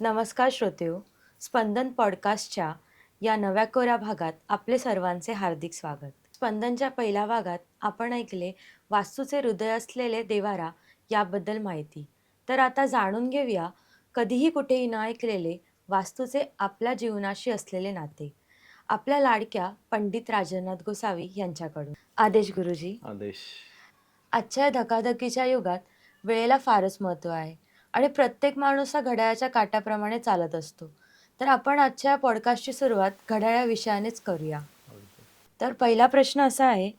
नमस्कार श्रोतेहो, स्पंदन पॉडकास्टच्या या नव्या कोऱ्या भागात आपले सर्वांचे हार्दिक स्वागत. स्पंदनच्या पहिल्या भागात आपण ऐकले वास्तूचे हृदय असलेले देवारा याबद्दल माहिती. तर आता जाणून घेऊया कधीही कुठेही न ऐकलेले वास्तूचे आपल्या जीवनाशी असलेले नाते. आपल्या लाडक्या पंडित राजेंद्रनाथ गोसावी यांच्याकडून. आदेश गुरुजी. आदेश. आजच्या या धकाधकीच्या युगात वेळेला फारच महत्त्व आहे आणि प्रत्येक माणूस हा घड्याळाच्या काट्याप्रमाणे चालत असतो. तर आपण आजच्या या पॉडकास्टची सुरुवात घड्याळ या विषयानेच करूया. तर पहिला प्रश्न असा आहे,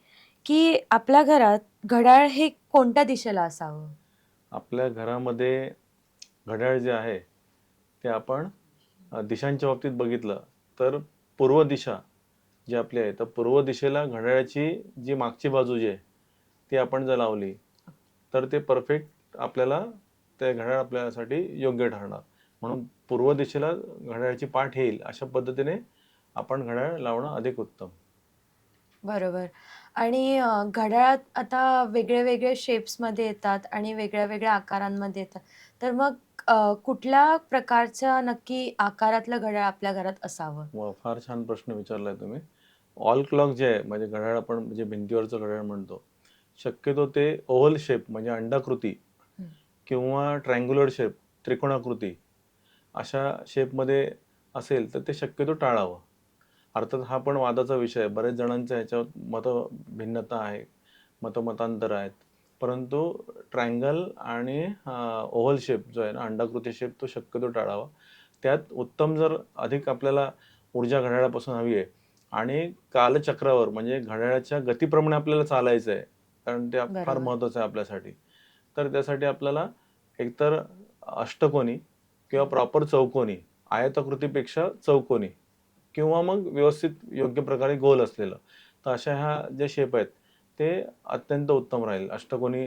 की आपल्या घरात घड्याळ हे कोणत्या दिशेला असावं? आपल्या घरामध्ये घड्याळ जे आहे ते आपण दिशांच्या बाबतीत बघितलं तर पूर्व दिशा जी आपली आहे तर पूर्व दिशेला घड्याळाची जी मागची बाजू जी आहे ती आपण जर लावली तर ते परफेक्ट आपल्याला ते घड्याळ आपल्यासाठी योग्य ठरणार. म्हणून पूर्व दिशेला घड्याळाची पाठ येईल अशा पद्धतीने आपण घड्याळ लावणं अधिक उत्तम. बरोबर. आणि घड्याळात आता वेगळे-वेगळे शेप्समध्ये येतात आणि वेगळ्या-वेगळ्या आकारांमध्ये येतात. तर मग कुठल्या प्रकारचं नक्की आकारातलं घड्याळ आपल्या घरात असावं? फार छान प्रश्न विचारलाय तुम्ही. ऑल क्लॉक जे आहे म्हणजे घड्याळ आपण जे भिंतीवरचं घड्याळ म्हणतो शक्यतो ते ओव्हल शेप म्हणजे अंडाकृती हं. किंवा ट्रायंग्युलर शेप त्रिकोणाकृती अशा शेपमध्ये असेल तर ते शक्यतो टाळावं. अर्थात हा पण वादाचा विषय आहे. बरेच जणांच्या ह्याच्यावर भिन्नता आहे, मतांतर आहेत. परंतु ट्रायंगल आणि ओव्हल शेप जो आहे ना अंडाकृती शेप तो शक्यतो टाळावा. त्यात उत्तम जर अधिक आपल्याला ऊर्जा घड्याळापासून हवी आहे आणि कालचक्रावर म्हणजे घड्याळाच्या गतीप्रमाणे आपल्याला चालायचं आहे. कारण ते फार बरोबर. महत्त्वाचं आहे आपल्यासाठी. तर त्यासाठी आपल्याला एकतर अष्टकोनी किंवा प्रॉपर चौकोनी, आयताकृतीपेक्षा चौकोनी किंवा मग व्यवस्थित योग्य प्रकारे गोल असलेलं. तर अशा ह्या जे शेप आहेत ते अत्यंत उत्तम राहील. अष्टकोनी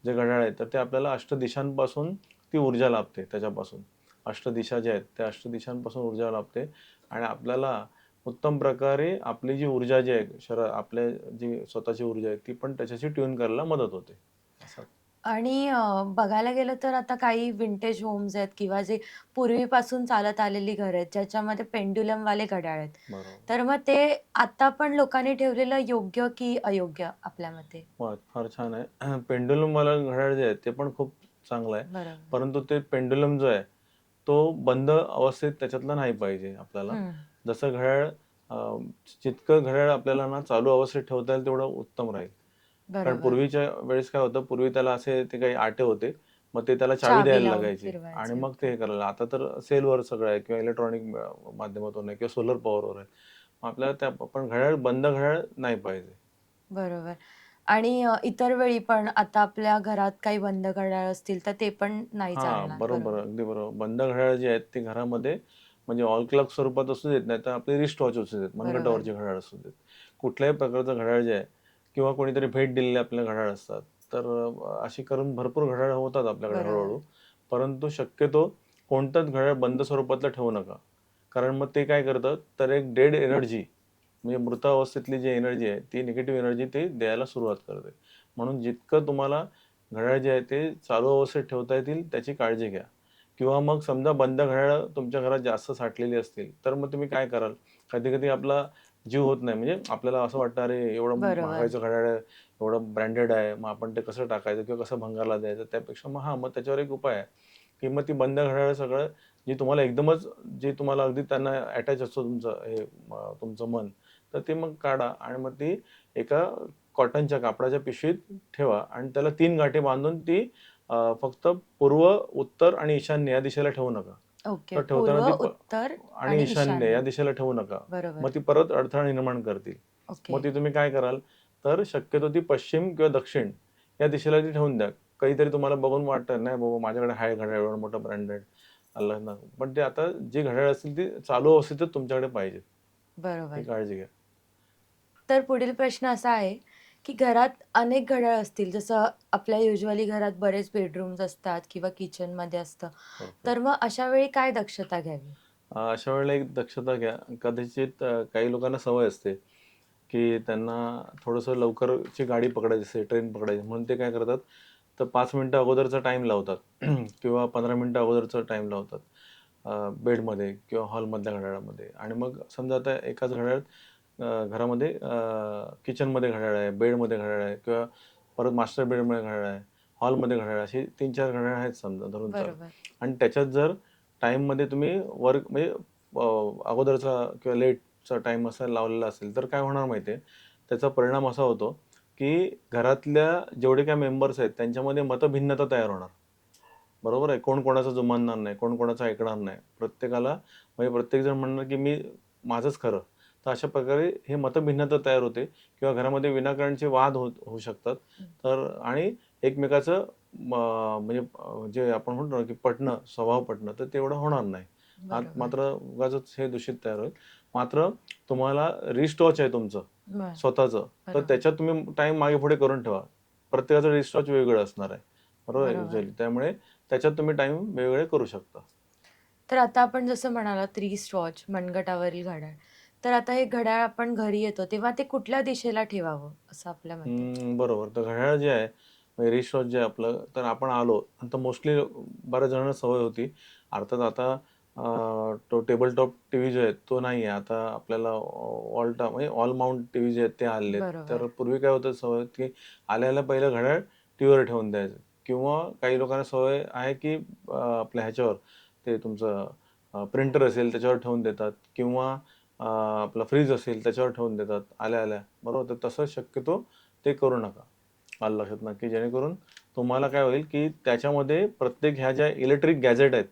जे घड्याळ आहे तर ते आपल्याला अष्टदिशांपासून ती ऊर्जा लाभते त्याच्यापासून. अष्टदिशा ज्या आहेत त्या अष्टदिशांपासून ऊर्जा लाभते आणि आपल्याला उत्तम प्रकारे आपली जी ऊर्जा जी आहे आपल्या जी स्वतःची ऊर्जा आहे ती पण त्याच्याशी ट्यून करायला मदत होते. असं. आणि बघायला गेलं तर आता काही विंटेज होम्स आहेत किंवा जे पूर्वीपासून चालत आलेली घरं आहेत, ज्याच्यामध्ये पेंड्युलमवाले घड्याळ आहेत. बरोबर. तर मग ते आता पण लोकांनी ठेवलेलं योग्य की अयोग्य आपल्या मते? फार छान आहे. पेंडुलमवाला घड्याळ जे आहे ते पण खूप चांगलं आहे. बरोबर. परंतु ते पेंडुलम जो आहे तो बंद अवस्थेत त्याच्यातला नाही पाहिजे आपल्याला. हं. जसं घड्याळ अ, जितकं घड्याळ आपल्याला ना चालू अवस्थेत ठेवता येईल तेवढं उत्तम राहील. कारण बरोबर. पूर्वीच्या वेळेस काय होतं, पूर्वी त्याला असे ते काही आटे होते. मग ते त्याला चावी चावी द्यायला लावून लागायची आणि फिरवायचे. मग ओके. ते हे करायला. आता तर सेलवर सगळं आहे किंवा इलेक्ट्रॉनिक माध्यमातून आहे किंवा सोलर पॉवरवर आहे. मग आपल्याला त्या पण बंद घड्याळ नाही पाहिजे. बरोबर. आणि इतर वेळी पण आता आपल्या घरात काही बंद घड्याळ असतील, तर ते पण नाही हां, चालणार. बरोबर. बरोबर. अगदी बरोबर. बंद घड्याळ जी आहेत ती घरामध्ये म्हणजे ऑल क्लॉक स्वरूपात असू देत, नाहीतर आपले रिस्ट वॉच असू देत, बरोबर. मनगटावरचे घड्याळ असू देत. कुठल्याही प्रकारचं घड्याळ जे आहे किंवा कोणीतरी भेट दिलेले आपल्याला घड्याळ असतात. तर अशी करून भरपूर घड्याळ होतात आपल्याकडे बरोबर. हळू परंतु शक्यतो कोणतंच घड्याळ बंद स्वरूपातलं ठेवू नका. कारण मग ते काय करतं, तर एक डेड एनर्जी म्हणजे मृत अवस्थेतली जी एनर्जी आहे, ती निगेटिव्ह एनर्जी ते द्यायला सुरुवात करते. म्हणून जितकं तुम्हाला घड्याळ जे आहे ते चालू अवस्थेत ठेवता येतील त्याची काळजी घ्या. किंवा मग समजा बंद घड्याळं तुमच्या घरात जास्त साठलेली असतील, तर मग तुम्ही काय कराल? कधी-कधी आपला जीव होत नाही. म्हणजे आपल्याला असं वाटतं, "अरे, एवढं बरोबर. महागाचं घड्याळ आहे, एवढं ब्रँडेड आहे, मग आपण ते कसं टाकायचं किंवा कसं भंगारला द्यायचं?" त्यापेक्षा मग त्याच्यावर एक उपाय आहे, की मग ती बंद घड्याळं सगळं जी तुम्हाला एकदमच जे तुम्हाला अगदी त्यांना अटॅच असतो तुमचं मन, तर ते मग काढा आणि मग ती एका कॉटनच्या कापडाच्या पिशवीत ठेवा आणि त्याला 3 गाठी बांधून ती फक्त पूर्व, उत्तर आणि ईशान्य या दिशेला ठेवू नका. ओके. तर ठेवताना पूर्व, ती उत्तर आणि आणि ईशान्य या ईशान्य. दिशेला ठेवू नका. बरोबर. मग ती परत अडथळा निर्माण करतील. ओके. मग ती तुम्ही काय कराल, तर शक्यतो ती पश्चिम किंवा दक्षिण या दिशेला ती ठेवून द्या. कधीतरी तुम्हाला बघून वाटतं, "नाही बाबा माझ्याकडे आहे घड्याळ एवढं मोठं ब्रँडेड." अल्ला ना. पण ते आता जी घड्याळ असतील ती चालू अवस्थेतच तुमच्याकडे पाहिजेत. ही बरोबर. काळजी घ्या. तर पुढील प्रश्न असा आहे, की घरात अनेक घड्याळ असतील, जसं आपल्या युजुअली घरात बरेच बेडरूम्स असतात किंवा किचनमध्ये असतं. परफेक्ट. तर मग अशा वेळी काय दक्षता घ्यावी? अशा वेळेला एक दक्षता घ्या. कदाचित काही लोकांना सवय असते, की त्यांना थोडंसं लवकरची गाडी पकडायची असते, ट्रेन पकडायची म्हणून ते काय करतात, तर 5 मिनिटं अगोदरचा टाईम लावतात किंवा 15 मिनिटं अगोदरचा टाईम लावतात. बेडमध्ये किंवा हॉलमधल्या घड्याळामध्ये. आणि मग समजा आता एकाच घड्याळ घरामध्ये किचनमध्ये घड्याळ आहे, बेडमध्ये घड्याळ आहे किंवा परत मास्टर बेडमध्ये घड्याळ आहे, हॉलमध्ये घड्याळ आहे, अशी 3-4 घड्याळ आहेत समजा धरून चाला. बरोबर. आणि त्याच्यात जर टाईममध्ये तुम्ही वर्क म्हणजे अगोदरचा किंवा लेटचा टाईम असा लावलेला असेल तर काय होणार माहिती आहे, त्याचा परिणाम असा होतो की घरातल्या जेवढे काही मेंबर्स आहेत त्यांच्यामध्ये मतभिन्नता तयार होणार. बरोबर आहे. कोण कोणाचं जुमानणार नाही, कोण कोणाचं ऐकणार नाही. प्रत्येकाला म्हणजे प्रत्येकजण म्हणणार की मी माझंच खरं. तर अशा प्रकारे हे मतभिन्नता तयार होते किंवा घरामध्ये विनाकारणचे वाद होऊ शकतात. तर आणि एकमेकाचं म्हणजे जे आपण म्हणतो ना की पटणं, स्वभाव पटणं, तर तेवढं होणार नाही. आत बरोबर. मात्र उगाचच हे दूषित तयार होईल. मात्र तुम्हाला रिस्टवॉच आहे तुमचं बरं. स्वतःचं, तर बरोबर. त्याच्यात तुम्ही टाईम मागे-पुढे करून ठेवा. प्रत्येकाचं रिस्टवॉच वेगळं असणार आहे. बरोबर आहे बरोबर. युज्युअली. त्यामुळे त्याच्यात तुम्ही टाईम वेगवेगळे करू शकता. तर आता आपण जसं म्हणालात रिस्ट वॉच, मनगटावरील घड्याळ. तर आता हे घड्याळ आपण घरी येतो तेव्हा ते कुठल्या दिशेला ठेवावं असं आपल्या मते? बरोबर. तर घड्याळ जे आहे, म्हणजे रिस्टवॉच जे आहे आपलं, तर आपण आलो तर मोस्टली बऱ्याच जणांना सवय होती. अर्थात आता तो टेबल टॉप टीव्ही जो आहे तो नाही आहे. आता आपल्याला म्हणजे ऑल माउंट टीव्ही जे आहेत ते आलेले आहेत. बरोबर. तर पूर्वी काय होतं सवय की आल्या पहिलं घड्याळ टीव्हीवर ठेवून द्यायचं किंवा काही लोकांना सवय आहे की आपल्या ह्याच्यावर ते तुमचं प्रिंटर असेल त्याच्यावर ठेवून देतात किंवा आपला फ्रीज असेल त्याच्यावर ठेवून देतात आल्या. बरोबर. तर तसं शक्यतो ते करू नका. आलं लक्षात ना, की जेणेकरून तुम्हाला काय होईल, की त्याच्यामध्ये प्रत्येक ह्या ज्या इलेक्ट्रिक गॅजेट आहेत,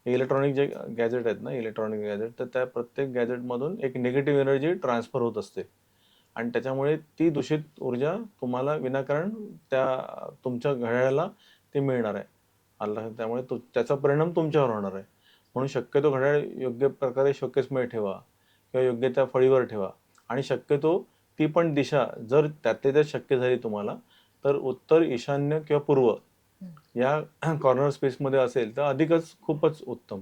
इलेक्ट्रॉनिक जे गॅजेट आहेत ना, इलेक्ट्रॉनिक गॅजेट, तर त्या प्रत्येक गॅजेटमधून एक निगेटिव्ह एनर्जी ट्रान्सफर होत असते आणि त्याच्यामुळे ती दूषित ऊर्जा तुम्हाला विनाकारण त्या तुमच्या घड्याळाला ते मिळणार आहे. आलं लक्षात. त्यामुळे त्याचा परिणाम तुमच्यावर होणार आहे. म्हणून शक्यतो घड्याळ योग्य प्रकारे शोकेसमध्ये ठेवा किंवा योग्य त्या फळीवर ठेवा आणि शक्यतो ती पण दिशा जर त्यातल्या त्यात शक्य झाली तुम्हाला, तर उत्तर, ईशान्य किंवा पूर्व हं. या कॉर्नर स्पेसमध्ये असेल तर अधिकच खूपच उत्तम.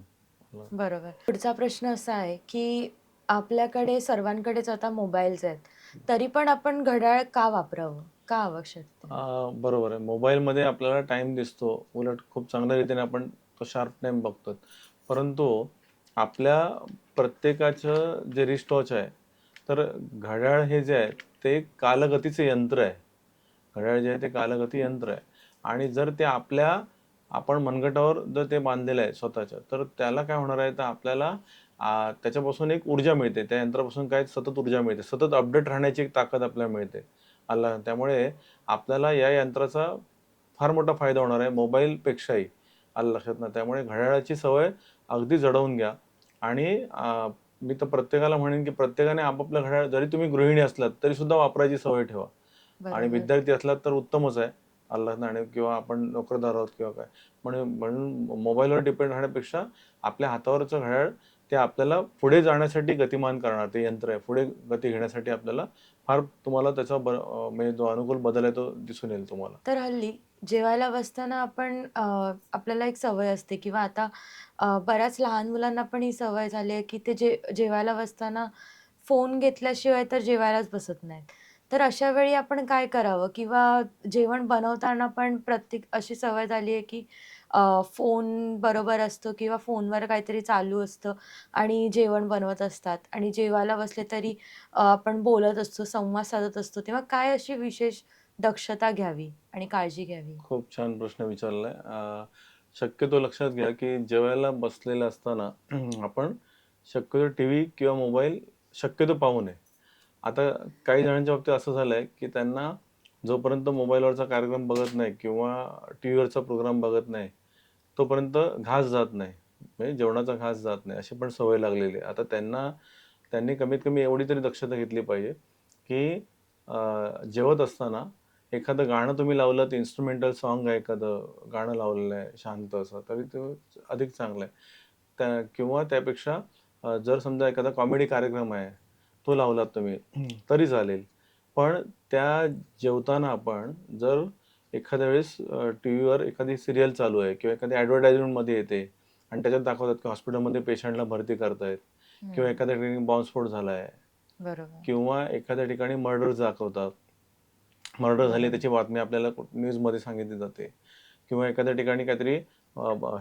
बरोबर. पुढचा प्रश्न असा आहे, की आपल्याकडे सर्वांकडेच आता मोबाईल्स आहेत. तरी पण आपण घड्याळ का वापरावं? का आवश्यक ते? बरोबर आहे. मोबाईलमध्ये आपल्याला टाईम दिसतो. उलट खूप चांगल्या रीतीने आपण तो शार्प टाईम बघतो. परंतु आपल्या प्रत्येकाचं जे रिस्टवॉच आहे, तर घड्याळ हे जे आहे ते कालगतीचे यंत्र आहे. घड्याळ जे आहे ते कालगती यंत्र आहे आणि जर ते आपण मनगटावर जर ते बांधलेलं आहे स्वतःच्या, तर त्याला काय होणार आहे, तर आपल्याला त्याच्यापासून एक ऊर्जा मिळते. त्या यंत्रापासून काय सतत ऊर्जा मिळते. सतत अपडेट राहण्याची एक ताकद आपल्याला मिळते. त्यामुळे आपल्याला या यंत्राचा फार मोठा फायदा होणार आहे मोबाईलपेक्षाही. आलं लक्षात ना. त्यामुळे घड्याळाची सवय अगदी जडवून घ्या आणि मी तर प्रत्येकाला म्हणेन, की प्रत्येकाने आपापलं घड्याळ जरी तुम्ही गृहिणी असलात, तरी सुद्धा वापरायची सवय ठेवा. आणि बरोबर. विद्यार्थी असलात तर उत्तमच आहे. अल्लाह आणि किंवा आपण नोकरदार आहोत किंवा काय. म्हणून मोबाईलवर डिपेंड राहण्यापेक्षा आपल्या हातावरचं घड्याळ ते आपल्याला पुढे जाण्यासाठी गतिमान करणार ते यंत्र आहे. पुढे गती घेण्यासाठी आपल्याला फार तुम्हाला त्याचा म्हणजे जो अनुकूल बदल आहे तो दिसून येईल तुम्हाला. तर हल्ली जेवायला बसताना आपण आपल्याला एक सवय असते किंवा आता बऱ्याच लहान मुलांना पण ही सवय झाली आहे, की ते जेवायला बसताना फोन घेतल्याशिवाय तर जेवायलाच बसत नाहीत. तर अशा वेळी आपण काय करावं? किंवा जेवण बनवताना पण प्रत्येक अशी सवय झाली आहे, की फोन बरोबर असतो किंवा फोनवर काहीतरी चालू असतं आणि जेवण बनवत असतात आणि जेवायला बसले तरी आपण बोलत असतो, संवाद साधत असतो. तेव्हा काय अशी विशेष दक्षता घ्यावी आणि काळजी घ्यावी? खूप छान प्रश्न विचारलाय. शक्यतो लक्षात घ्या, की जेवायला बसलेलं असताना आपण शक्यतो टीव्ही किंवा मोबाईल शक्यतो पाहू नये. आता काही जणांच्या बाबतीत असं झालंय, की त्यांना जोपर्यंत मोबाईलवरचा कार्यक्रम बघत नाही किंवा टीव्हीवरचा प्रोग्राम बघत नाही, तोपर्यंत घास जात नाही. म्हणजे जेवणाचा घास जात नाही, अशी पण सवय लागलेली आहे. आता त्यांनी कमीत कमी एवढी तरी दक्षता घेतली पाहिजे, की जेवत असताना एखादं गाणं तुम्ही लावलं, तर इन्स्ट्रुमेंटल सॉन्ग आहे एखादं गाणं लावलेलं आहे शांत असं, तरी ते अधिक चांगलं आहे. किंवा त्यापेक्षा जर समजा एखादा कॉमेडी कार्यक्रम आहे, तो लावलात तुम्ही तरी चालेल. पण त्या जेवताना आपण जर एखाद्या वेळेस टीव्हीवर एखादी सीरियल चालू आहे किंवा एखादी ॲडव्हर्टाइजमेंटमध्ये येते आणि त्याच्यात दाखवतात की हॉस्पिटलमध्ये पेशंटला भरती करतायत किंवा हं. एखाद्या ठिकाणी बॉम्बस्फोट झाला आहे बरोबर, किंवा एखाद्या ठिकाणी मर्डर दाखवतात. मर्डर झाली बरोबर. त्याची बातमी आपल्याला न्यूजमध्ये सांगितली जाते किंवा एखाद्या ठिकाणी काहीतरी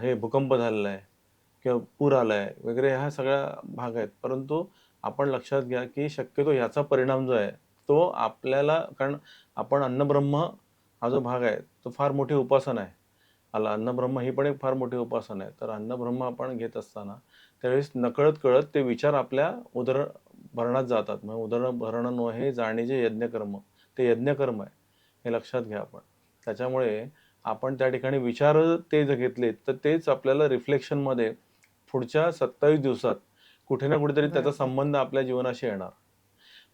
हे भूकंप झालेला आहे किंवा पूर आलाय वगैरे ह्या सगळ्या भाग आहेत. परंतु आपण लक्षात घ्या की शक्यतो ह्याचा परिणाम जो आहे तो आपल्याला, कारण आपण अन्नब्रह्म हा जो भाग आहे तो फार मोठी उपासना आहे. अन्नब्रह्म ही पण एक फार मोठी उपासना आहे. तर अन्नब्रह्म आपण घेत असताना त्यावेळेस नकळत कळत ते विचार आपल्या उदरभरणात जातात. मग उदरभरण हे जाणीचे यज्ञकर्म, ते यज्ञकर्म आहे हे लक्षात घ्या आपण. त्याच्यामुळे आपण त्या ठिकाणी विचार ते जर घेतले तर तेच आपल्याला रिफ्लेक्शनमध्ये पुढच्या 27 दिवसात कुठे ना कुठेतरी त्याचा बरोबर. संबंध आपल्या जीवनाशी येणार.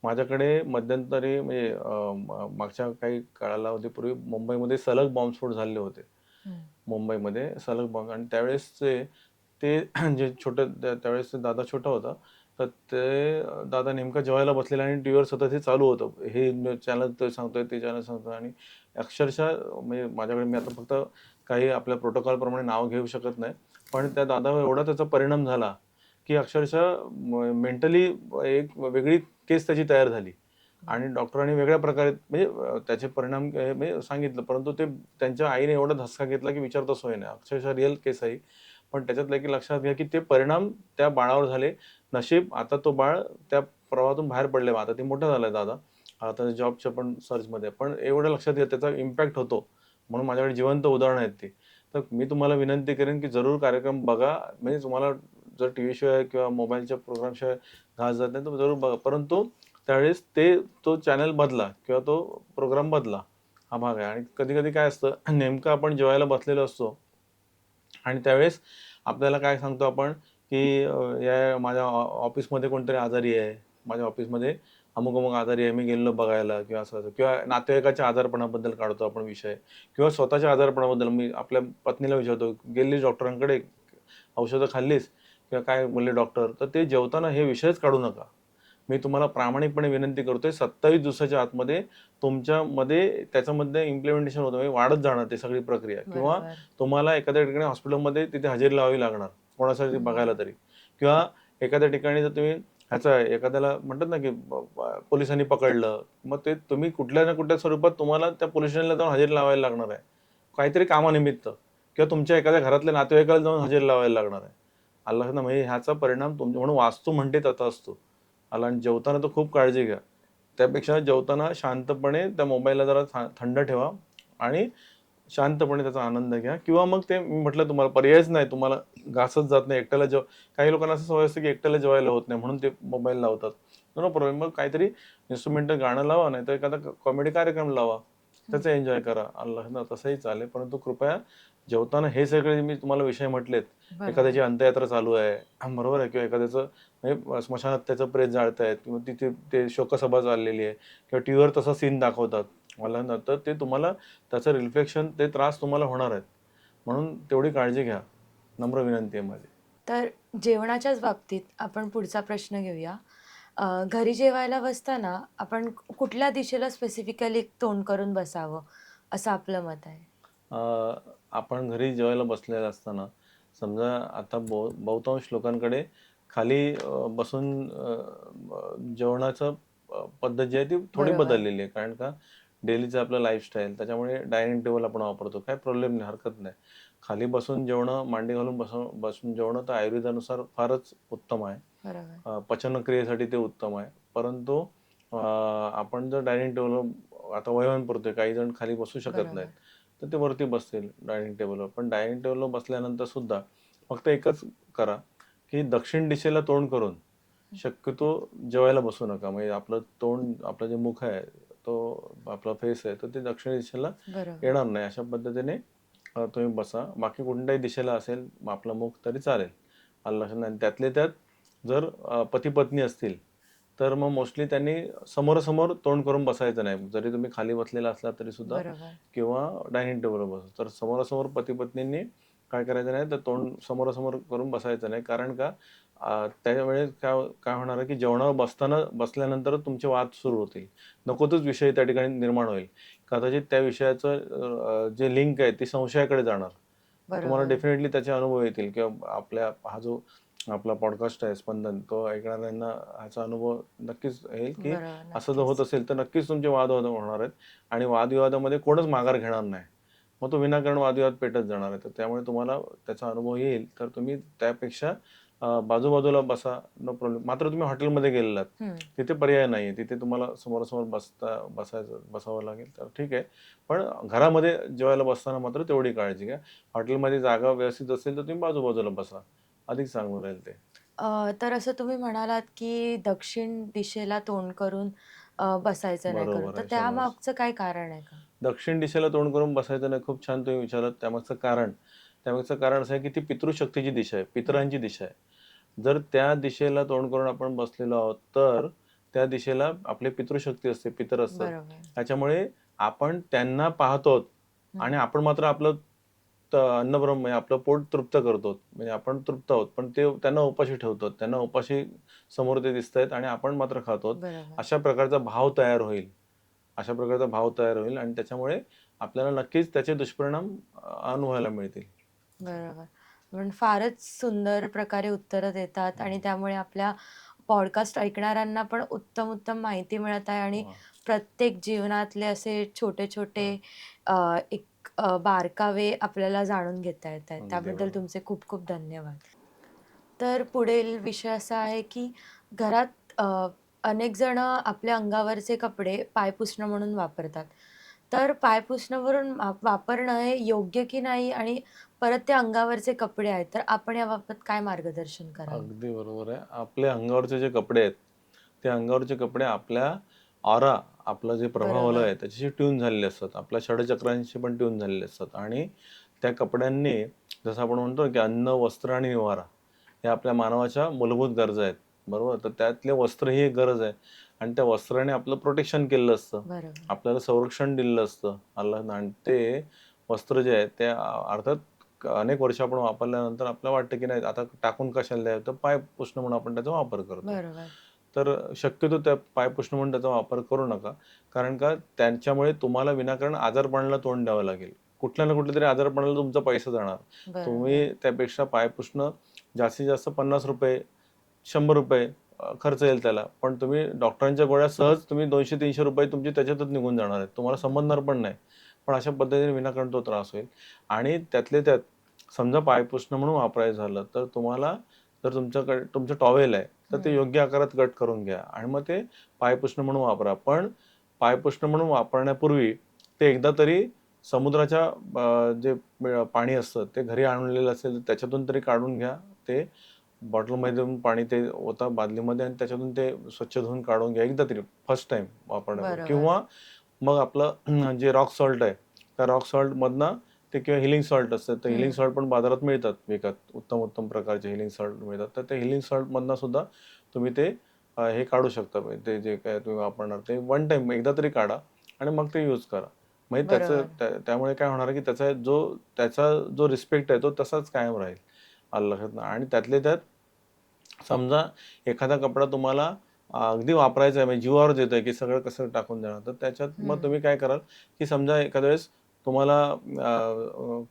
माझ्याकडे मध्यंतरी म्हणजे मागच्या काही कालावधीपूर्वी मुंबईमध्ये सलग बॉम्बस्फोट झाले होते. हं. मुंबईमध्ये सलग बॉम्ब, आणि त्यावेळेसचे ते जे त्यावेळेस दादा छोटा होता. तर ते दादा नेमका जेवायला बसलेला आणि टीव्हीवर सतत हे चालू होतं. हे चॅनल ते सांगतोय, ते चॅनल सांगतोय, आणि अक्षरशः म्हणजे माझ्याकडे, मी आता फक्त काही आपल्या प्रोटोकॉलप्रमाणे नाव घेऊ शकत नाही. पण त्या दादावर एवढा त्याचा परिणाम झाला, की अक्षरशः मेंटली एक वेगळी केस त्याची तयार झाली. आणि डॉक्टरांनी वेगळ्या प्रकारे म्हणजे त्याचे परिणाम म्हणजे सांगितलं. परंतु ते त्यांच्या आईने एवढा धसका घेतला की विचारता सोय नाही. अक्षरशः रिअल केस आहे. पण त्याच्यातलं की लक्षात घ्या की ते परिणाम त्या बाळावर झाले. नशीब आता तो बाळ त्या प्रवाहातून बाहेर पडले. आता ते मोठा झालाय दादा. आता जॉबच्या पण सर्चमध्ये. पण एवढं लक्षात घ्या त्याचा इम्पॅक्ट होतो. म्हणून माझ्याकडे जिवंत उदाहरणं आहेत ती. तर मी तुम्हाला विनंती करेन की जरूर कार्यक्रम बघा. म्हणजे तुम्हाला जर टीव्ही शिवाय किंवा मोबाईलच्या प्रोग्रामशिवाय घास जात नाही तर जरूर बघा. परंतु त्यावेळेस तो चॅनल बदला किंवा तो प्रोग्राम बदला, हा भाग आहे. आणि कधी कधी काय असतं, नेमकं आपण जेवायला बसलेलो असतो आणि त्यावेळेस आपल्याला काय सांगतो आपण की या माझ्या ऑफिसमध्ये कोणतरी आजारी आहे, माझ्या ऑफिसमध्ये अमुक अमुक आजारी आहे, मी गेलेलो बघायला, किंवा असं, किंवा नातेवाईकाच्या आजारपणाबद्दल काढतो आपण विषय, किंवा स्वतःच्या आजारपणाबद्दल मी आपल्या पत्नीला विचारतो, गेली डॉक्टरांकडे, औषधं खाल्लीस, किंवा काय बोलले डॉक्टर. तर ते जेवताना हे विषयच काढू नका. मी तुम्हाला प्रामाणिकपणे विनंती करतोय, 27 दिवसाच्या आतमध्ये तुमच्यामध्ये त्याच्यामध्ये इम्प्लिमेंटेशन होतं, म्हणजे वाढत जाणार ते सगळी प्रक्रिया. किंवा बरोबर. तुम्हाला एखाद्या ठिकाणी हॉस्पिटलमध्ये तिथे हजेरी लावावी लागणार कोणासाठी बघायला तरी, किंवा एखाद्या ठिकाणी जर तुम्ही एखाद्याला म्हणतात ना की पोलिसांनी पकडलं, मग ते तुम्ही कुठल्या ना कुठल्या स्वरूपात तुम्हाला त्या पोलीस स्टेशनला जाऊन हजेरी लावायला लागणार आहे काहीतरी कामानिमित्त, किंवा तुमच्या एखाद्या घरातल्या नातेवाईकाला जाऊन हजेरी लावायला लागणार आहे. अल्लाह ना, म्हणजे ह्याचा परिणाम तुमच्या, म्हणून वास्तू म्हणते तथा असतो. आणि जेवताना तर खूप काळजी घ्या. त्यापेक्षा जेवताना शांतपणे त्या मोबाईलला जरा थंड ठेवा आणि शांतपणे त्याचा आनंद घ्या. किंवा मग ते मी म्हटलं तुम्हाला पर्यायच नाही, तुम्हाला घासच जात नाही एकट्याला काही लोकांना असं सवय असते की एकट्याला जेवायला होत नाही म्हणून ते मोबाईल लावतात. No problem. मग काहीतरी इन्स्ट्रुमेंटल गाणं लावा, नाही तर एखादा कॉमेडी कार्यक्रम लावा, त्याचा एन्जॉय करा. अल्लाह ना, तसंही चालेल. परंतु कृपया जेवताना हे सगळे मी तुम्हाला विषय म्हटलेत, बरोबर. एखाद्याची अंत्ययात्रा चालू आहे, बरोबर आहे, किंवा एखाद्याचं म्हणजे स्मशानात त्याचं प्रेत जाळतायत, किंवा तिथे ते शोकसभा चाललेली आहे, किंवा टीव्हीवर तसा सीन दाखवतात मला ना, तर ते तुम्हाला त्याचं रिफ्लेक्शन, ते त्रास तुम्हाला होणार आहेत. म्हणून तेवढी काळजी घ्या, नम्र विनंती आहे माझी. तर जेवणाच्याच बाबतीत आपण पुढचा प्रश्न घेऊया. घरी जेवायला बसताना आपण कुठल्या दिशेला स्पेसिफिकली तोंड करून बसावं, असं आपलं मत आहे? आपण घरी जेवायला बसलेलं असताना समजा आता बहुतांश लोकांकडे खाली बसून जेवणाचं पद्धत जी आहे ती थोडी बरोबर. बदललेली आहे. कारण का, डेलीचं आपलं लाईफस्टाईल, त्याच्यामुळे डायनिंग टेबल आपण वापरतो, काय प्रॉब्लेम नाही, हरकत नाही. खाली बसून जेवणं, मांडी घालून बसून जेवणं तर आयुर्वेदानुसार फारच उत्तम आहे. बरोबर. पचनक्रियेसाठी ते उत्तम आहे. परंतु आपण जर डायनिंग टेबलवर, आता वयोमान पुरते, काही जण खाली बसू शकत नाहीत, बरोबर. तर ते वरती बसतील डायनिंग टेबलवर. पण डायनिंग टेबलवर बसल्यानंतर सुद्धा फक्त एकच करा की दक्षिण दिशेला तोंड करून शक्यतो जेवायला बसू नका. म्हणजे आपलं तोंड, आपलं जे मुख आहे, तो आपला फेस आहे, तर ते दक्षिण दिशेला बरोबर. येणार नाही. अशा पद्धतीने तुम्ही बसा. बाकी कोणत्याही दिशेला असेल आपलं मुख तरी चालेल. अल्लाह. त्यातले त्यात जर पती पत्नी असतील तर मग मोस्टली त्यांनी समोरासमोर तोंड करून बसायचं नाही. जरी तुम्ही खाली बसलेला असला तरी सुद्धा, बरोबर. किंवा डायनिंग टेबलवर बसा. तर समोरासमोर पती पत्नींनी काय करायचं नाही, तर तोंड समोरासमोर करून बसायचं नाही. कारण का, त्यावेळेस काय काय होणार आहे की जेवणावर बसल्यानंतर तुमचे वाद सुरू होतील. नको तोच विषय त्या ठिकाणी निर्माण होईल. कदाचित त्या विषयाचं जे लिंक आहे ती संशयाकडे जाणार. तुम्हाला बरोबर. डेफिनेटली त्याचे अनुभव येतील, किंवा आपल्या हा जो आपला पॉडकास्ट आहे स्पंदन, तो ऐकणाऱ्यांना ह्याचा अनुभव नक्कीच येईल की बरोबर. असं जर होत नक्कीच. असेल तर नक्कीच तुमचे वादविवाद होणार आहेत. आणि वादविवादामध्ये कोणच माघार घेणार नाही. मग तो विनाकारण वादविवाद पेटत जाणार आहे. तर त्यामुळे तुम्हाला त्याचा अनुभव येईल, तर तुम्ही त्यापेक्षा बाजूबाजूला बसा, नो प्रॉब्लेम. मात्र तुम्ही हॉटेलमध्ये गेलेलात, हं. तिथे पर्याय नाहीये. तिथे तुम्हाला समोरासमोर बसावं लागेल, तर ठीक आहे. पण घरामध्ये जेवायला बसताना मात्र तेवढी काळजी घ्या. हॉटेलमध्ये जागा व्यवस्थित असेल, तर तुम्ही बाजूबाजूला बसा. अधिक चांगलं राहील ते. तर असं तुम्ही म्हणालात, की दक्षिण दिशेला तोंड करून बसायचं नाही करून. बरोबर तर आहे, शाबास. त्यामागचं काही कारण आहे का? दक्षिण दिशेला तोंड करून बसायचं नाही, खूप छान तुम्ही विचारलात. त्यामागचं कारण असं आहे, की ती पितृशक्तीची दिशा आहे, हं. पितरांची दिशा आहे. जर त्या दिशेला तोंड करून आपण बसलेलो आहोत, तर त्या दिशेला आपली पितृशक्ती असते, पितर असतात. बरोबर. त्याच्यामुळे आपण त्यांना पाहतो हं. आणि आपण मात्र आपलं अन्नब्रह्म म्हणजे आपलं पोट तृप्त करतो. म्हणजे आपण तृप्त आहोत, पण ते त्यांना उपाशी ठेवतो. त्यांना उपाशी समोर ते दिसतायत आणि आपण मात्र खातो. बरोबर. अशा प्रकारचा भाव तयार होईल. अशा प्रकारचा भाव तयार होईल आणि त्याच्यामुळे आपल्याला नक्कीच त्याचे दुष्परिणाम अनुभवायला मिळतील. बरोबर. पण फारच सुंदर प्रकारे उत्तरं देतात आणि त्यामुळे आपल्या पॉडकास्ट ऐकणाऱ्यांना पण उत्तम माहिती मिळत आहे आणि वाह! प्रत्येक जीवनातले असे छोटे-छोटे हां. एक बारकावे आपल्याला जाणून घेता येत आहेत. अगदी त्याबद्दल बरोबर. तुमचे खूप धन्यवाद. तर पुढील विषय असा आहे, की घरात अनेक जणं आपल्या अंगावरचे कपडे पायपुसणं म्हणून वापरतात. तर पायपुसणं वापरणं हे योग्य की नाही आणि परत ते अंगावरचे कपडे आहेत, तर आपण याबाबत काय मार्गदर्शन कराल? अगदी बरोबर आहे. आपल्या अंगावरचे जे कपडे आहेत, ते अंगावरचे कपडे आपल्या ऑरा, आपलं जे प्रभावलय बरोबर, आहे त्याच्याशी ट्यून झालेले असतात. आपल्या षडचक्रांशी पण ट्यून झालेले असतात आणि त्या कपड्यांनी जसं आपण म्हणतो की अन्न, वस्त्र आणि निवारा हे आपल्या मानवाच्या मूलभूत गरजा आहेत. बरोबर? तर त्यातले वस्त्र ही एक गरज आहे आणि त्या वस्त्राने आपलं प्रोटेक्शन केलेलं असतं. बरोबर, आपल्याला संरक्षण दिलेलं असतं अल्लाहनं आणि ते वस्त्र जे आहे ते अर्थात अनेक वर्ष आपण वापरल्यानंतर आपल्याला वाटतं की नाही आता टाकून कशाला द्यावं, तर पाय पुसणं म्हणून आपण त्याचा वापर करतो. बरोबर. तर शक्यतो त्या पाय पुसणं म्हणून त्याचा वापर करू नका. कारण का त्यांच्यामुळे तुम्हाला विनाकारण आजारपणाला तोंड द्यावं लागेल. कुठल्या ना कुठल्यातरी आजारपणाला तुमचा पैसा जाणार. बरोबर. तुम्ही त्यापेक्षा पाय पुसणं जास्तीत जास्त ₹50, ₹100 खर्च येईल त्याला. पण तुम्ही डॉक्टरांच्या गोळ्या सहज तुम्ही ₹200-300 तुमचे त्याच्यातच निघून जाणार आहेत. तुम्हाला समजणार पण नाही. पण अशा पद्धतीने विनाकारण तो त्रास होईल आणि त्यातल्या त्यात समजा पाय पुसणं म्हणून वापरायचं झालं, तर तुम्हाला जर तुमच्याकडे तुमचं टॉवेल आहे, तर ते हं. योग्य आकारात कट करून घ्या आणि मग ते पाय पुसणं म्हणून वापरा. पण पाय पुसणं म्हणून वापरण्यापूर्वी ते एकदा तरी समुद्राच्या जे पाणी असतं ते घरी आणलेलं असेल, तर त्याच्यातून तरी काढून घ्या. ते बॉटलमधून पाणी ते ओता बादलीमध्ये आणि त्याच्यातून ते स्वच्छ धुवून काढून घ्या एकदा तरी फर्स्ट टाईम वापरण्यापूर्वी बरोबर. किंवा मग आपलं जे रॉक सॉल्ट आहे, त्या रॉक सॉल्टमधनं ते किंवा हिलिंग सॉल्ट असतं. तर हिलिंग हं. सॉल्ट पण बाजारात मिळतात विकत. उत्तम प्रकारचे हिलिंग सॉल्ट मिळतात. तर ते हिलिंग सॉल्टमधनं सुद्धा तुम्ही ते हे काढू शकता. म्हणजे ते जे काही तुम्ही वापरणार ते वन टाईम एकदा तरी काढा आणि मग ते यूज करा. म्हणजे बरोबर. त्यामुळे काय होणार आहे, की त्याचा जो रिस्पेक्ट आहे तो तसाच कायम राहील. आलं लक्षात ना आणि त्यातल्या त्यात समजा एखादा कपडा तुम्हाला अगदी वापरायचा आहे म्हणजे जीवावरच येतोय, की सगळं कसं टाकून देणार. तर त्याच्यात मग हं. तुम्ही काय कराल, की समजा एखाद्या वेळेस तुम्हाला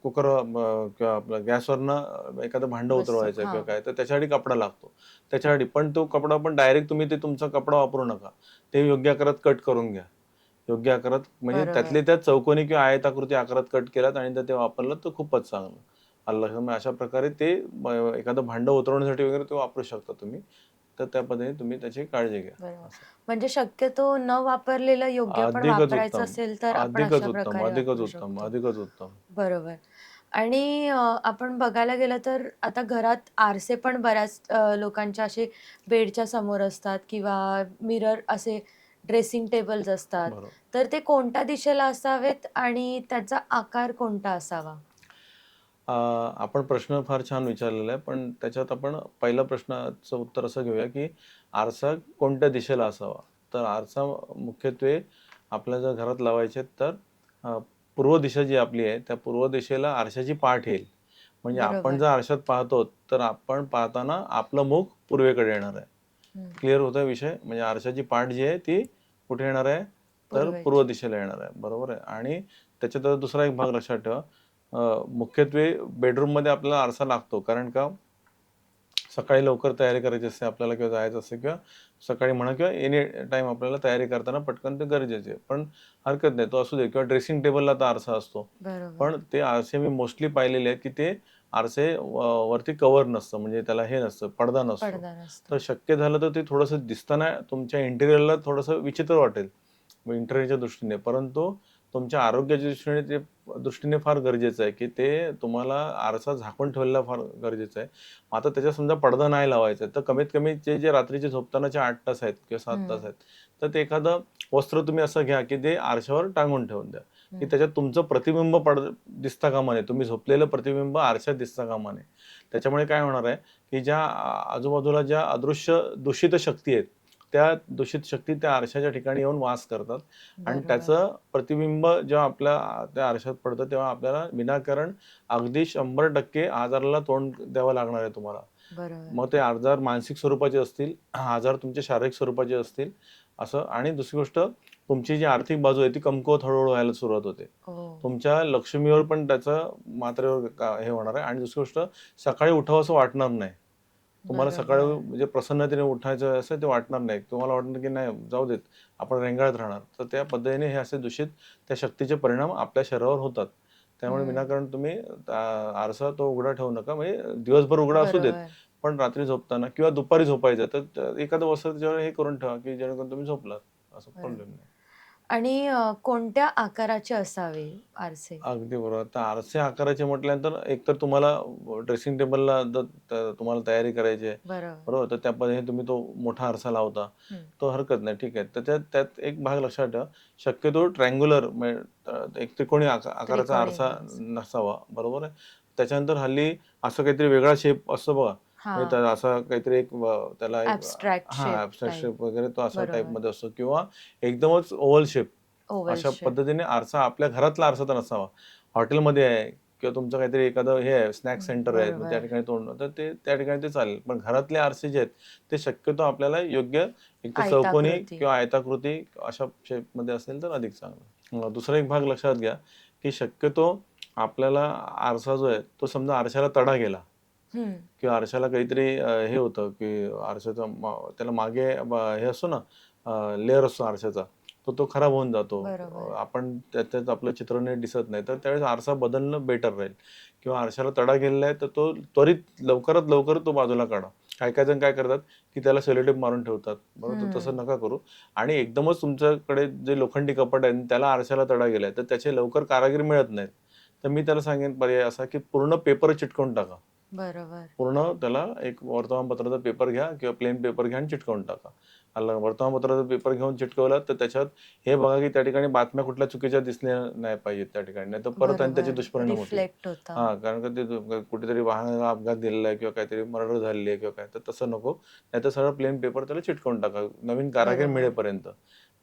कुकर किंवा आपलं गॅसवरनं एखादं भांडं वस्तू उतरवायचं आहे किंवा हां. काय, तर त्याच्यासाठी कपडा लागतो. त्याच्यासाठी पण तो कपडा पण डायरेक्ट तुम्ही ते तुमचा कपडा वापरू नका. ते योग्य आकारात कट करून घ्या. योग्य आकारात म्हणजे बरोबर. त्यातल्या त्यात चौकोनी किंवा आयताकृती आकारात कट केलात आणि जर ते वापरलं तर खूपच चांगलं. आलं लक्षात. मग अशा प्रकारे ते एखादं भांडं उतरवण्यासाठी वगैरे ते वापरू शकता तुम्ही. तर त्या पद्धतीने तुम्ही त्याची काळजी घ्या. बरोबर. असं. म्हणजे शक्यतो न वापरलेलं योग्य, पण अधिकच वापरायचं उत्तम. असेल तर आपण अधिकच अशा उत्तम, प्रकारे अधिकच वापरू उत्तम, शकतो. अधिकच उत्तम. बरोबर. आणि आपण बघायला गेलं तर आता घरात आरसे पण बऱ्याच लोकांच्या असे बेडच्या समोर असतात किंवा मिरर असे ड्रेसिंग टेबल्स असतात. बरोबर. तर ते कोणत्या दिशेला असावेत आणि त्याचा आकार कोणता असावा? आपण प्रश्न फार छान विचारलेला आहे. पण त्याच्यात आपण पहिल्या प्रश्नाचं उत्तर असं घेऊया, की आरसा कोणत्या दिशेला असावा? तर आरसा मुख्यत्वे आपल्या जर घरात लावायचे आहेत, तर अ, पूर्व दिशा जी आपली आहे, त्या पूर्व दिशेला आरशाची पाठ येईल. म्हणजे आपण बरोबर. जर आरशात पाहतो, तर आपण पाहताना आपलं मुख पूर्वेकडे येणार आहे. हं. क्लिअर होतोय विषय? म्हणजे आरशाची पाठ जी आहे, ती कुठे येणार आहे? तर पूर्व पूर्वेची. दिशेला येणार आहे. बरोबर आहे. आणि त्याच्यात दुसरा एक भाग लक्षात ठेवा. मुख्यत्वे बेडरूममध्ये आपल्याला आरसा लागतो. कारण का? सकाळी लवकर तयारी करायची असते आपल्याला किंवा जायचं असते किंवा सकाळी म्हणा किंवा एनी टाइम आपल्याला तयारी करताना पटकन ते गरजेचे आहे. पण हरकत नाही, तो असू दे. किंवा ड्रेसिंग टेबलला तर आरसा असतो. बरोबर. पण ते आरसे मी मोस्टली पाहिलेले आहेत की ते आरसे वरती कव्हर नसतं, म्हणजे त्याला हे नसतं, पडदा नसतो. पडदा नसतो. तर शक्य झालं तर ते थोडंसं दिसताना तुमच्या इंटेरियरला थोडंसं विचित्र वाटेल इंटेरियरच्या दृष्टीने, परंतु तुमच्या आरोग्याच्या दृष्टीने फार गरजेचं आहे की ते तुम्हाला आरसा झाकून ठेवलेला फार गरजेचं आहे. आता त्याच्या समजा पडदा नाही लावायचा आहे, तर कमीत कमी जे रात्रीचे झोपतानाचे 8 तास आहेत किंवा 7 तास आहेत, तर ते एखादं वस्त्र तुम्ही असं घ्या की ते आरशावर टांगून ठेवून द्या, की त्याच्यात तुमचं प्रतिबिंब दिसता कामा नये. तुम्ही झोपलेलं प्रतिबिंब आरशात दिसता कामा नये. त्याच्यामुळे काय होणार आहे की ज्या आजूबाजूला ज्या अदृश्य दूषित शक्ती आहेत, त्या दूषित शक्ती त्या आरशाच्या ठिकाणी येऊन वास करतात आणि बरोबर. त्याचं प्रतिबिंब जेव्हा आपल्या त्या आरशात पडतं तेव्हा आपल्याला विनाकारण अगदी 100% आजाराला तोंड द्यावं लागणार आहे तुम्हाला. बरोबर. मग ते आजार मानसिक स्वरूपाचे असतील, आजार तुमचे शारीरिक स्वरूपाचे असतील असं. आणि दुसरी गोष्ट, तुमची जी आर्थिक बाजू आहे ती कमकुवत हळूहळू व्हायला सुरुवात होते. हो. तुमच्या लक्ष्मीवर पण त्याचं मात्रेवर हे होणार आहे. आणि दुसरी गोष्ट, सकाळी उठावं असं वाटणार नाही. तुम्हाला सकाळी बरोबर. म्हणजे प्रसन्नतेने उठायचं असं ते वाटणार नाही. तुम्हाला वाटणार की नाही जाऊ देत, आपण रेंगाळत राहणार. तर त्या पद्धतीने हे असे दूषित त्या शक्तीचे परिणाम आपल्या शरीरावर होतात. त्यामुळे विनाकारण तुम्ही आरसा तो उघडा ठेवू नका. म्हणजे दिवसभर उघडा असू देत, बरोबर. पण रात्री झोपताना किंवा दुपारी झोपायचं तर एखादं वस्त्र त्याच्यावर हे करून ठेवा की जेणेकरून तुम्ही झोपलात, असं बरोबर. प्रॉब्लेम नाही. आणि कोणत्या आकाराचे असावे आरसे? अगदी बरोबर. तर आरसे आकाराचे म्हटल्यानंतर एकतर तुम्हाला ड्रेसिंग टेबलला तुम्हाला तयारी करायची आहे, बरोबर. बरोबर? तर त्या पद्धतीने तुम्ही तो मोठा आरसा लावता, हं. तो हरकत नाही, ठीक आहे. तर त्यात त्यात एक भाग लक्षात ठेवा, शक्यतो ट्रायंग्युलर एक त्रिकोणी आकाराचा त्रिकोणी आरसा आरसा. नसावा, बरोबर आहे? त्याच्यानंतर हल्ली असं काहीतरी वेगळा शेप असतो बघा, म्हणजे हां. त्याला असा काहीतरी त्याला एक ॲब्स्ट्रॅक्ट हां, शेप ॲब्स्ट्रॅक्ट टाइप. शेप वगैरे तो असा बरोबर. टाईपमध्ये असतो किंवा एकदमच ओव्हल शेप. ओव्हल अशा शेप. पद्धतीने आरसा आपल्या घरातला आरसा तर नसावा. हॉटेलमध्ये आहे किंवा तुमचं काहीतरी एखादं हे आहे, स्नॅक सेंटर आहे, मग त्या बरोबर. ठिकाणी तर ते त्या ठिकाणी ते चालेल. पण घरातले आरसे जे आहेत, ते शक्यतो आपल्याला योग्य एक तर चौकोनी आयताकृती. किंवा आयताकृती अशा शेपमध्ये असेल तर अधिक चांगलं. दुसरा एक भाग लक्षात घ्या, की शक्यतो आपल्याला आरसा जो आहे, तो समजा आरशाला तडा गेला हं. किंवा आरशाला काहीतरी हे होतं, की आरशाचा त्याला मागे हे असतो ना, लेयर असतो आरशाचा, तो खराब होऊन जातो. बरोबर. आपण त्याच्यात आपलं चित्र नीट दिसत नाही, तर त्यावेळेस आरसा बदलणं बेटर राहील. किंवा आरशाला तडा गेलेला आहे, तर तो त्वरित लवकरात लवकर तो बाजूला काढा. काही-काही जण काय करतात, की त्याला सेलोटेप मारून ठेवतात, बरोबर? तर तसं नका करू. आणि एकदमच तुमच्याकडे जे लोखंडी कपाट आहे आणि त्याला आरशाला तडा गेलाय, तर त्याचे लवकर कारागीर मिळत नाहीत. तर मी त्याला सांगेन पर्याय असा, की पूर्ण पेपर चिटकवून टाका. बरोबर. पूर्ण त्याला एक वर्तमानपत्राचा पेपर घ्या किंवा प्लेन पेपर घ्या आणि चिटकवून टाका. वर्तमानपत्राचा पेपर घेऊन चिटकवला तर त्याच्यात हे बघा की त्या ठिकाणी बातम्या कुठल्या चुकीच्या दिसल्या नाही पाहिजेत त्या ठिकाणी, नाहीतर परत आणि त्याचे बरोबर. दुष्परिणाम होतील. रिफ्लेक्ट होता. हां, कारण का ते कुठेतरी वाहनाला अपघात दिलेला आहे किंवा काहीतरी मर्डर झालेली आहे किंवा काय, तर तसं नको. नाहीतर सरळ प्लेन पेपर त्याला चिटकवून टाका, नवीन कारागीर बरोबर. मिळेपर्यंत.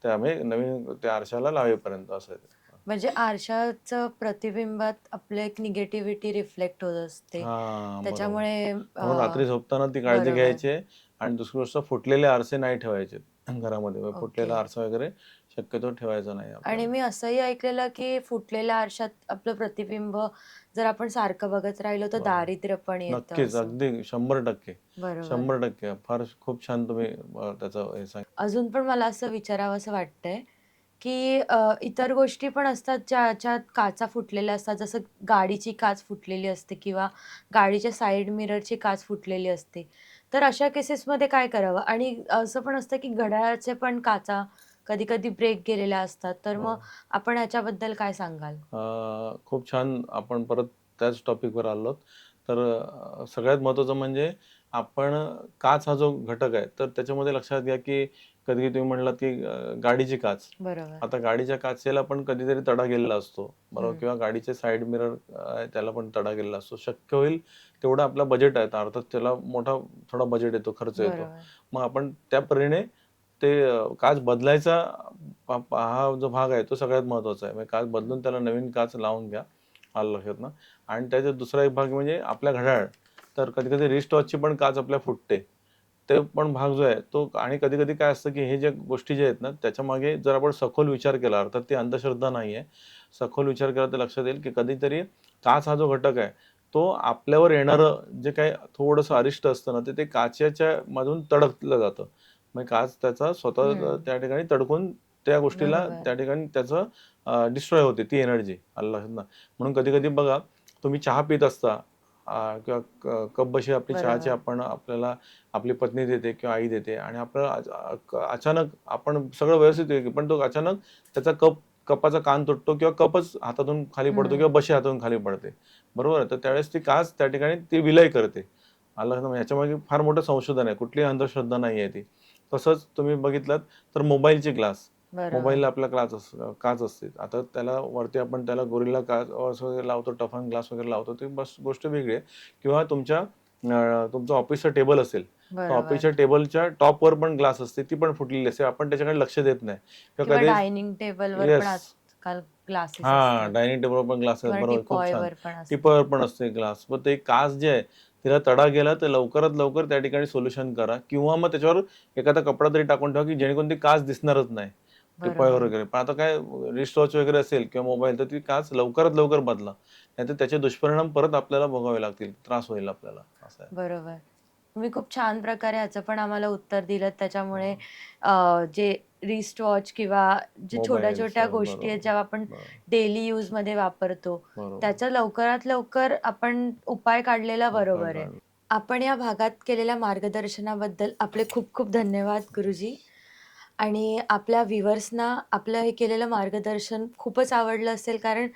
त्यामुळे नवीन त्या आरशाला लावेपर्यंत असं आहे ते. म्हणजे आरशाचं प्रतिबिंबात आपलं एक निगेटिव्हिटी रिफ्लेक्ट होत असते. हां, बरोबर. त्याच्यामुळे म्हणून रात्री झोपताना ती काळजी बरोबर. घ्यायची आहे. आणि दुसरी गोष्ट, फुटलेले आरसे नाही ठेवायचे घरामध्ये. ओके. फुटलेला आरसा वगैरे शक्यतो ठेवायचा नाही आणि आपल्याला. मी असंही ऐकलेलं, की फुटलेल्या आरशात आपलं प्रतिबिंब जर आपण सारखं बघत राहिलो, तर बरोबर. दारिद्र्य पण येतं नक्कीच, असं. अगदी 100%. बरोबर. 100%. फार खूप छान तुम्ही त्याचं हे अजून पण मला असं विचारावसं वाटतंय, की इतर गोष्टी पण असतात ज्याच्यात काचा फुटलेल्या असतात. जसं गाडीची काच फुटलेली असते किंवा गाडीच्या साइड मिररची काच फुटलेली असते. तर अशा केसेसमध्ये काय करावं? आणि असं पण असतं, की घड्याळाचे पण काचा कधी-कधी ब्रेक गेलेल्या असतात. तर मग बरोबर. आपण याच्याबद्दल काय सांगाल? खूप छान आपण परत त्याच टॉपिकवर आलोत. तर सगळ्यात महत्त्वाचं म्हणजे आपण काच हा जो घटक आहे, तर त्याच्यामध्ये लक्षात घ्या, की कधी तुम्ही म्हणलात, की गाडीची काच. बरोबर. आता गाडीच्या काचेला पण कधीतरी तडा गेलेला असतो, बरोबर? हं. किंवा गाडीचे साइड मिरर त्याला पण तडा गेलेला असतो. शक्य होईल तेवढं आपलं बजेट आहे, तर अर्थात त्याला मोठा थोडा बजेट येतो, खर्च येतो. बरोबर. मग आपण त्या परीने ते काच बदलायचा हा जो भाग आहे तो सगळ्यात महत्त्वाचा आहे. म्हणजे काच हं. बदलून त्याला नवीन काच लावून घ्या, आलं लक्षात ना? आणि त्याच्यात दुसरा एक भाग म्हणजे आपल्या घड्याळ. तर कधी-कधी रिस्ट वॉचची पण काच आपल्या फुटते. ते पण भाग जो आहे तो. आणि कधी-कधी काय असतं, की हे ज्या गोष्टी ज्या आहेत ना, त्याच्यामागे जर आपण सखोल विचार केला, अर्थात ती अंधश्रद्धा नाहीये. सखोल विचार केला तर लक्षात येईल, की कधीतरी काच हा जो घटक आहे, तो आपल्यावर येणारं जे काही थोडंसं अरिष्ट असतं ना, ते काचेच्या मधून तडकलं जातं. मग काच त्याचा स्वतः हं. त्या ठिकाणी तडकून त्या गोष्टीला बरोबर. त्या ठिकाणी त्याचं डिस्ट्रॉय होते ती एनर्जी. आलं लक्षात ना? म्हणून कधी-कधी बघा तुम्ही चहा पीत असता किंवा कपबशी आपली चहाची बरोबर. आपण आपल्याला आपली पत्नी देते किंवा आई देते आणि आपल्याला अचानक आपण सगळं व्यवस्थित आहे, पण तो अचानक त्याचा कपाचा कान तुटतो किंवा कपच हातातून खाली पडतो किंवा हं. बशी हातातून खाली पडते. बरोबर आहे? तर त्यावेळेस ती काच त्या ठिकाणी ती विलय करते. आलं ना? ह्याच्यामागे फार मोठं संशोधन आहे. कुठलीही अंधश्रद्धा नाहीये ती. तसंच तुम्ही बघितलात तर मोबाईलचे ग्लास. बरोबर. मोबाईलला आपला काच असते. आता त्याला वरती आपण त्याला गोरिल्ला काच वगैरे लावतो, टफन ग्लास वगैरे लावतो. ती बस गोष्ट वेगळी आहे. किंवा तुमचं ऑफिसचं टेबल असेल, तर बरोबर. ऑफिसच्या टेबलच्या टॉपवर पण ग्लास असते. ती पण फुटलेली असते. आपण त्याच्याकडे लक्ष देत नाही. किंवा किंवा कधीच डायनिंग टेबलवर पण येस. आजकाल ग्लासेस हां, असतात डायनिंग टेबलवर पण ग्लास आहेत. किंवा बरोबर, खूप छान. टिपॉयवर पण असतं. टिपॉयवर पण असते ग्लास. मग ते काच जे आहे, तिला तडा गेला तर लवकरात लवकर त्या ठिकाणी सोल्युशन करा किंवा मग त्याच्यावर एखादा कपडा तरी टाकून ठेवा, की जेणेकरून ती काच दिसणारच नाही. टिपॉयवर बरोबर. वगैरे. पण आता काय रिस्ट वॉच वगैरे असेल किंवा मोबाईल, तर ती काच लवकरात लवकर बदला. नाहीतर त्याचे दुष्परिणाम परत आपल्याला भोगावे लागतील. त्रास होईल आपल्याला. असं आहे. बरोबर. तुम्ही खूप छान प्रकारे ह्याचं पण आम्हाला उत्तर दिलंत. त्याच्यामुळे हां. जे रिस्टवॉच किंवा जे छोट्या-छोट्या मोबाईलचं. गोष्टी आहेत, बरोबर. ज्या आपण बरोबर. डेली यूजमध्ये वापरतो, बरोबर. त्याचा लवकरात लवकर आपण उपाय काढलेला उपाय बरोबर आहे. काढला. आपण या भागात केलेल्या मार्गदर्शनाबद्दल आपले खूप खूप धन्यवाद गुरुजी. आणि आपल्या व्ह्युअर्सना आपलं हे केलेलं मार्गदर्शन खूपच आवडलं असेल, कारण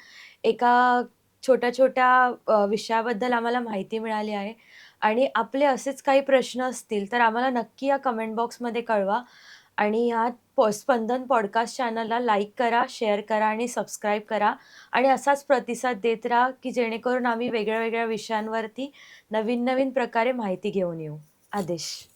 एका छोट्या-छोट्या विषयाबद्दल आम्हाला माहिती मिळाली आहे आणि आपले असेच काही प्रश्न असतील, तर आम्हाला नक्की या कमेंट बॉक्समध्ये कळवा आणि ह्या स्पंदन पॉडकास्ट चॅनलला लाईक करा, शेअर करा आणि सबस्क्राईब करा आणि असाच प्रतिसाद देत राहा, की जेणेकरून आम्ही वेगळ्या-वेगळ्या विषयांवरती नवीन-नवीन प्रकारे माहिती घेऊन येऊ. आदेश.